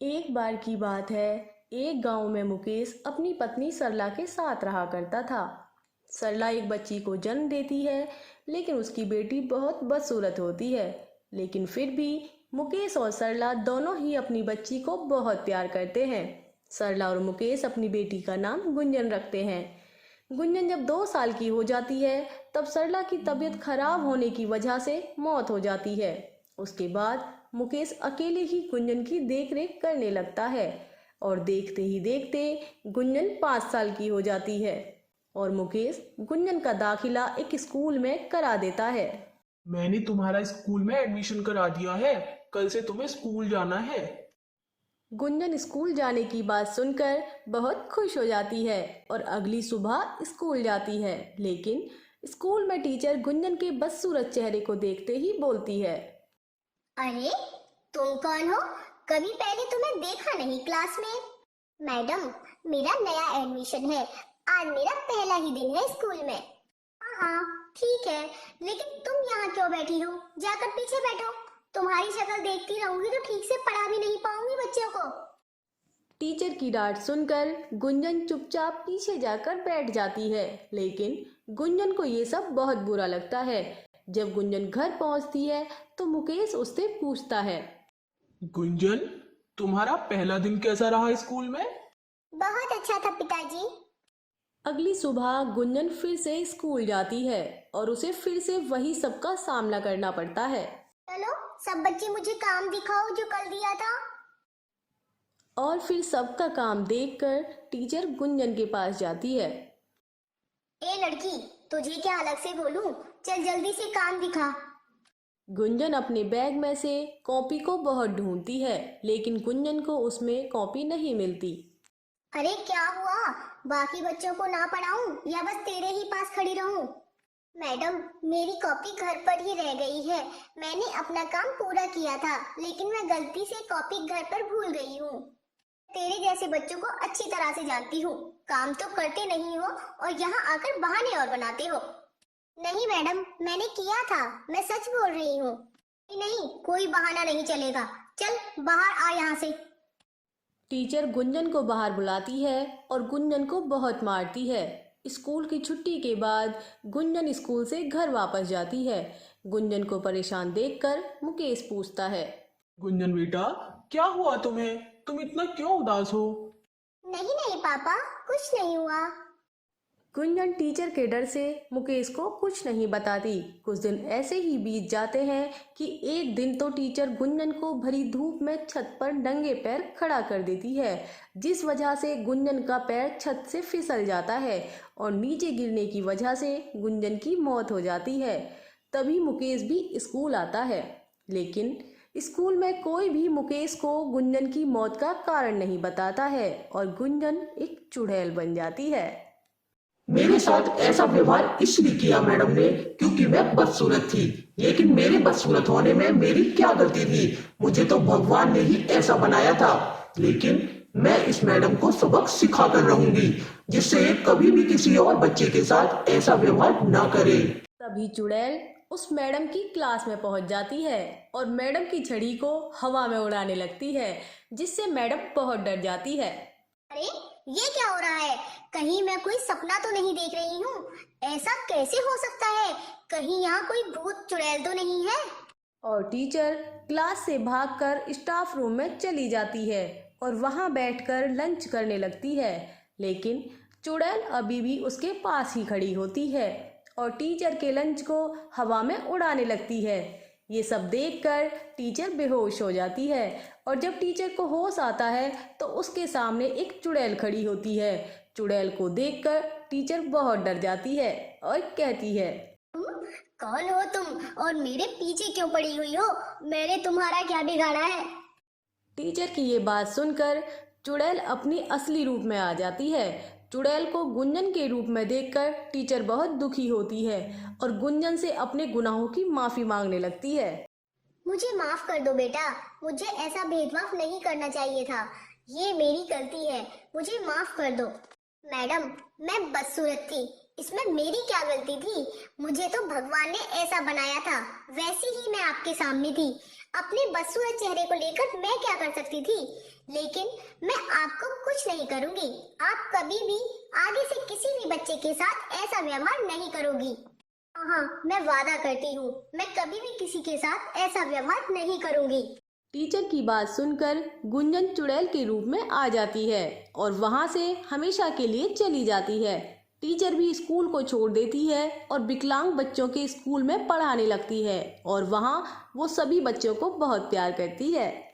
एक बार की बात है। एक गांव में मुकेश अपनी पत्नी सरला के साथ रहा करता था। सरला एक बच्ची को जन्म देती है, लेकिन उसकी बेटी बहुत बदसूरत होती है। लेकिन फिर भी मुकेश और सरला दोनों ही अपनी बच्ची को बहुत प्यार करते हैं। सरला और मुकेश अपनी बेटी का नाम गुंजन रखते हैं। गुंजन जब 2 साल की हो जाती है, तब सरला की तबीयत खराब होने की वजह से मौत हो जाती है। उसके बाद मुकेश अकेले ही गुंजन की देखरेख करने लगता है और देखते ही देखते गुंजन 5 साल की हो जाती है और मुकेश गुंजन का दाखिला एक स्कूल में करा देता है। मैंने तुम्हारा स्कूल में एडमिशन करा दिया है। कल से तुम्हें स्कूल जाना है। गुंजन स्कूल जाने की बात सुनकर बहुत खुश हो जाती है और अगली सुबह स्कूल जाती है। लेकिन स्कूल में टीचर गुंजन के बदसूरत चेहरे को देखते ही बोलती है, अरे तुम कौन हो? कभी पहले तुम्हें देखा नहीं क्लास में। मैडम, मेरा नया एडमिशन है। आज मेरा पहला ही दिन है स्कूल में। हाँ हाँ, ठीक है, लेकिन तुम यहाँ क्यों बैठी हो? जाकर पीछे बैठो। तुम्हारी शक्ल देखती रहूंगी तो ठीक से पढ़ा भी नहीं पाऊंगी बच्चों को। टीचर की डांट सुनकर गुंजन चुपचाप पीछे जाकर बैठ जाती है। लेकिन गुंजन को ये सब बहुत बुरा लगता है। जब गुंजन घर पहुंचती है तो मुकेश उससे पूछता है, गुंजन, तुम्हारा पहला दिन कैसा रहा स्कूल में? बहुत अच्छा था पिताजी। अगली सुबह गुंजन फिर से स्कूल जाती है और उसे फिर से वही सब का सामना करना पड़ता है। चलो सब बच्चे मुझे काम दिखाओ जो कल दिया था। और फिर सबका काम देखकर टीचर गुंजन के पास जाती है। ए लड़की, तुझे क्या अलग से बोलूं? चल जल्दी से काम दिखा। गुंजन अपने बैग में से कॉपी को बहुत ढूंढती है, लेकिन गुंजन को उसमें कॉपी नहीं मिलती। अरे क्या हुआ? बाकी बच्चों को ना पढ़ाऊं या बस तेरे ही पास खड़ी रहूं? मैडम, मेरी कॉपी घर पर ही रह गई है। मैंने अपना काम पूरा किया था, लेकिन मैं गलती से कॉपी घर पर भूल गई हूँ। तेरे जैसे बच्चों को अच्छी तरह से जानती हूँ। काम तो करते नहीं हो और यहाँ आकर बहाने और बनाते हो। नहीं मैडम, मैंने किया था, मैं सच बोल रही हूँ। नहीं, कोई बहाना नहीं चलेगा। चल बाहर आ यहाँ से। टीचर गुंजन को बाहर बुलाती है और गुंजन को बहुत मारती है। स्कूल की छुट्टी के बाद गुंजन स्कूल से घर वापस जाती है। गुंजन को परेशान देखकर मुकेश पूछता है, गुंजन बेटा, क्या हुआ तुम्हें? तुम इतना क्यों उदास हो? नहीं नहीं पापा, कुछ नहीं हुआ। गुंजन टीचर के डर से मुकेश को कुछ नहीं बताती। कुछ दिन ऐसे ही बीत जाते हैं कि एक दिन तो टीचर गुंजन को भरी धूप में छत पर नंगे पैर खड़ा कर देती है, जिस वजह से गुंजन का पैर छत से फिसल जाता है और नीचे गिरने की वजह से गुंजन की मौत हो जाती है। तभी मुकेश भी स्कूल आता है, लेकिन स्कूल में कोई भी मुकेश को गुंजन की मौत का कारण नहीं बताता है और गुंजन एक चुड़ैल बन जाती है। मेरे साथ ऐसा व्यवहार इसलिए किया मैडम ने क्योंकि मैं बदसूरत थी। लेकिन मेरे बदसूरत होने में मेरी क्या गलती थी? मुझे तो भगवान ने ही ऐसा बनाया था। लेकिन मैं इस मैडम को सबक सिखा कर रहूंगी, जिससे ये कभी भी किसी और बच्चे के साथ ऐसा व्यवहार ना करे। तभी चुड़ैल उस मैडम की क्लास में पहुंच जाती है और मैडम की छड़ी को हवा में उड़ाने लगती है, जिससे मैडम बहुत डर जाती है। अरे ये क्या हो रहा है? कहीं मैं कोई सपना तो नहीं देख रही हूँ? ऐसा कैसे हो सकता है? कहीं यहाँ कोई भूत चुड़ैल तो नहीं है? और टीचर क्लास से भागकर स्टाफ रूम में चली जाती है और वहां बैठकर लंच करने लगती है। लेकिन चुड़ैल अभी भी उसके पास ही खड़ी होती है और टीचर के लंच को हवा में उड़ाने लगती है। ये सब देखकर टीचर बेहोश हो जाती है और जब टीचर को होश आता है तो उसके सामने एक चुड़ैल खड़ी होती है। चुड़ैल को देखकर टीचर बहुत डर जाती है और कहती है, कौन हो तुम और मेरे पीछे क्यों पड़ी हुई हो? मैंने तुम्हारा क्या बिगाड़ा है? टीचर की ये बात सुनकर चुड़ैल अपनी असली रूप में आ जाती है। चुड़ैल को गुंजन के रूप में देखकर टीचर बहुत दुखी होती है और गुंजन से अपने गुनाहों की माफी मांगने लगती है। मुझे माफ कर दो बेटा, मुझे ऐसा भेदभाव नहीं करना चाहिए था। ये मेरी गलती है, मुझे माफ कर दो। मैडम, मैं बदसूरत थी, इसमें मेरी क्या गलती थी? मुझे तो भगवान ने ऐसा बनाया था, वैसे ही मैं आपके सामने थी। अपने बदसूरत चेहरे को लेकर मैं क्या कर सकती थी? लेकिन मैं आपको कुछ नहीं करूंगी। आप कभी भी आगे से किसी भी बच्चे के साथ ऐसा व्यवहार नहीं करोगी। हाँ, मैं वादा करती हूँ, मैं कभी भी किसी के साथ ऐसा व्यवहार नहीं करूंगी। टीचर की बात सुनकर गुंजन चुड़ैल के रूप में आ जाती है और वहां से हमेशा के लिए चली जाती है। टीचर भी स्कूल को छोड़ देती है और विकलांग बच्चों के स्कूल में पढ़ाने लगती है और वहां वो सभी बच्चों को बहुत प्यार करती है।